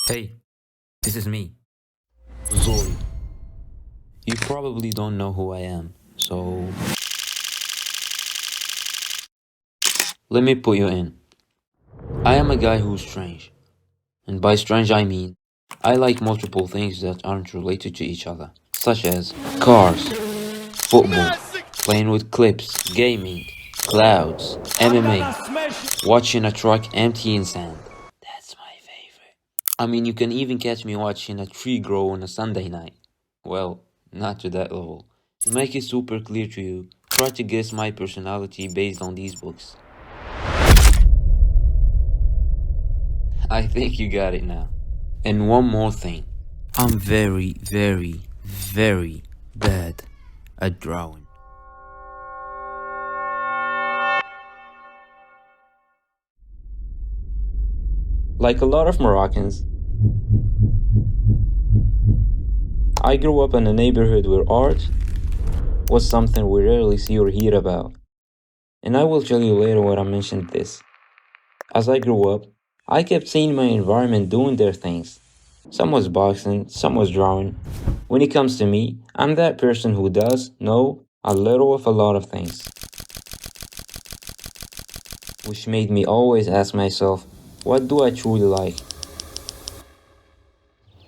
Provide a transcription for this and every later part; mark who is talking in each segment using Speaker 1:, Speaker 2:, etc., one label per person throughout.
Speaker 1: Hey, this is me, Zori. You probably don't know who I am, so let me put you in. I am a guy who's strange, and by strange I mean I like multiple things that aren't related to each other, such as cars, football, playing with clips, gaming, clouds, MMA, watching a truck empty in sand. That's my favorite. I mean, you can even catch me watching a tree grow on a Sunday night. Well, not to that level. To make it super clear to you, try to guess my personality based on these books. I think you got it now. And one more thing. I'm very, very, very bad at drawing. Like a lot of Moroccans, I grew up in a neighborhood where art was something we rarely see or hear about. And I will tell you later when I mentioned this. As I grew up, I kept seeing my environment doing their things. Some was boxing, some was drawing. When it comes to me, I'm that person who does know a little of a lot of things, which made me always ask myself, what do I truly like?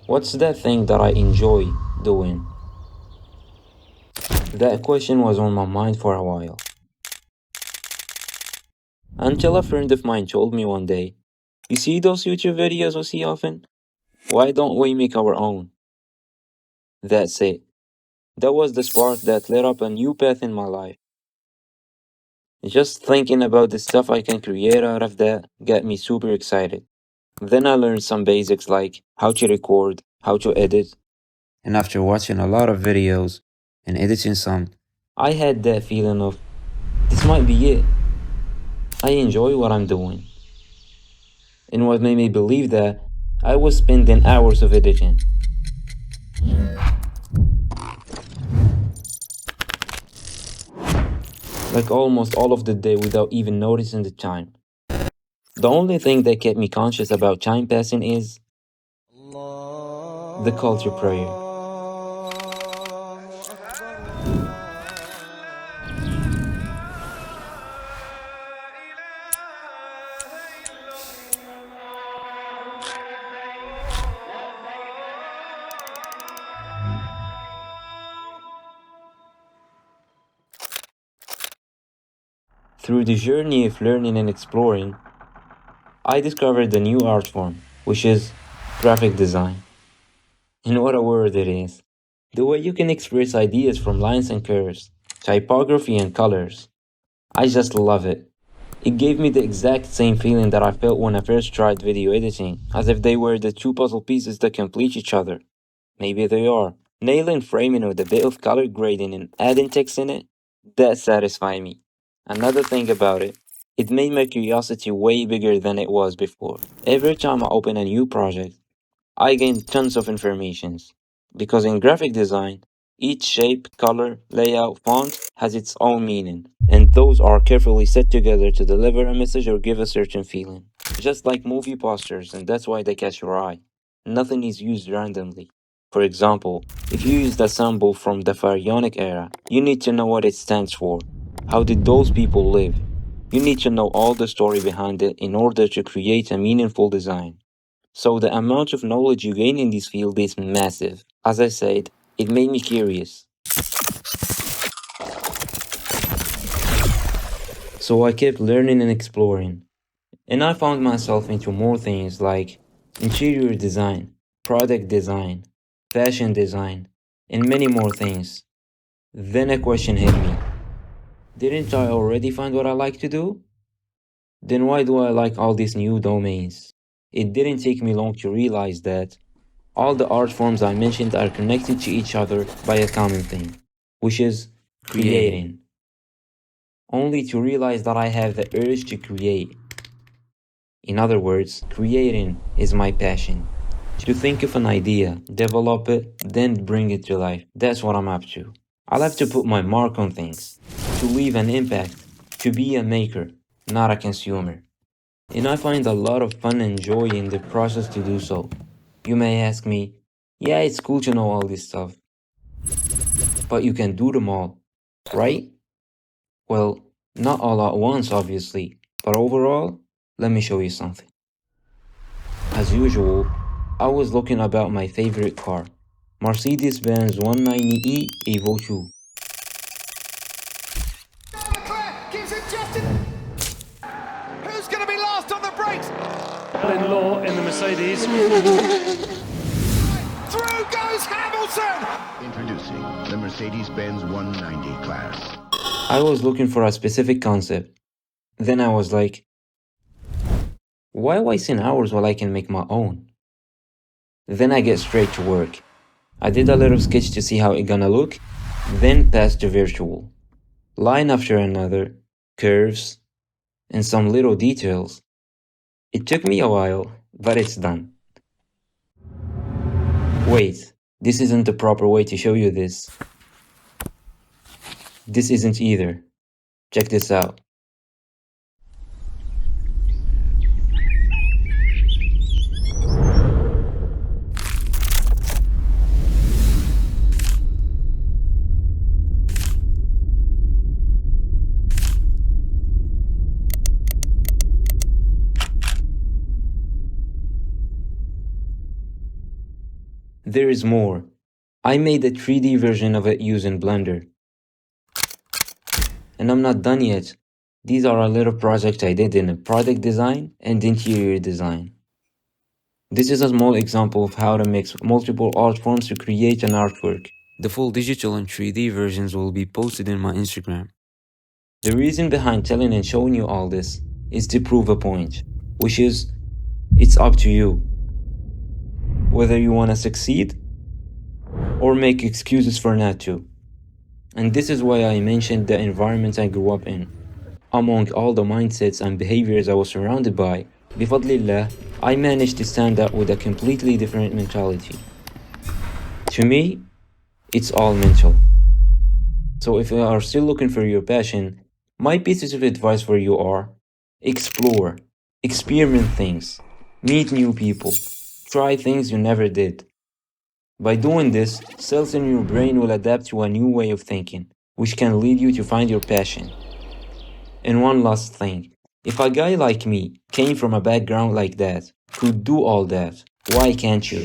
Speaker 1: What's that thing that I enjoy doing? That question was on my mind for a while. Until a friend of mine told me one day, you see those YouTube videos we see often? Why don't we make our own? That's it. That was the spark that lit up a new path in my life. Just thinking about the stuff I can create out of that got me super excited. Then I learned some basics like how to record, how to edit. And after watching a lot of videos and editing some, I had that feeling of this might be it. I enjoy what I'm doing. And what made me believe that, I was spending hours of editing. Like almost all of the day without even noticing the time. The only thing that kept me conscious about time passing is the culture prayer. Through the journey of learning and exploring, I discovered a new art form, which is graphic design. And what a word it is. The way you can express ideas from lines and curves, typography and colors. I just love it. It gave me the exact same feeling that I felt when I first tried video editing, as if they were the two puzzle pieces that complete each other. Maybe they are. Nailing framing with a bit of color grading and adding text in it, that satisfied me. Another thing about it, it made my curiosity way bigger than it was before. Every time I open a new project, I gain tons of informations. Because in graphic design, each shape, color, layout, font has its own meaning, and those are carefully set together to deliver a message or give a certain feeling. Just like movie posters, and that's why they catch your eye. Nothing is used randomly. For example, if you use the symbol from the Pharaonic era, you need to know what it stands for. How did those people live? You need to know all the story behind it in order to create a meaningful design. So the amount of knowledge you gain in this field is massive. As I said, it made me curious. So I kept learning and exploring. And I found myself into more things like interior design, product design, fashion design, and many more things. Then a question hit me. Didn't I already find what I like to do? Then why do I like all these new domains? It didn't take me long to realize that all the art forms I mentioned are connected to each other by a common thing, which is creating. Only to realize that I have the urge to create. In other words, creating is my passion. To think of an idea, develop it, then bring it to life. That's what I'm up to. I love to put my mark on things, to leave an impact, to be a maker, not a consumer. And I find a lot of fun and joy in the process to do so. You may ask me, yeah, it's cool to know all this stuff, but you can do them all, right? Well, not all at once, obviously, but overall, let me show you something. As usual, I was looking about my favorite car, Mercedes-Benz 190e Evo 2.
Speaker 2: Leclerc gives it just Who's going to be last on the brakes?
Speaker 3: In law in the Mercedes.
Speaker 2: Through goes Hamilton!
Speaker 4: Introducing the Mercedes-Benz 190 class.
Speaker 1: I was looking for a specific concept. Then I was like, why wasting hours while I can make my own? Then I get straight to work. I did a little sketch to see how it gonna look, then passed to virtual. Line after another, curves, and some little details. It took me a while, but it's done. Wait, this isn't the proper way to show you this. This isn't either. Check this out. There is more. I made a 3D version of it using Blender. And I'm not done yet. These are a little project I did in product design and interior design. This is a small example of how to mix multiple art forms to create an artwork. The full digital and 3D versions will be posted in my Instagram. The reason behind telling and showing you all this is to prove a point, which is, it's up to you. Whether you want to succeed or make excuses for not to. And this is why I mentioned the environment I grew up in. Among all the mindsets and behaviors I was surrounded by, bifadlillah, I managed to stand out with a completely different mentality. To me, it's all mental. So if you are still looking for your passion, my pieces of advice for you are: explore, experiment things, meet new people, try things you never did. By doing this, cells in your brain will adapt to a new way of thinking, which can lead you to find your passion. And one last thing, if a guy like me came from a background like that, could do all that, why can't you?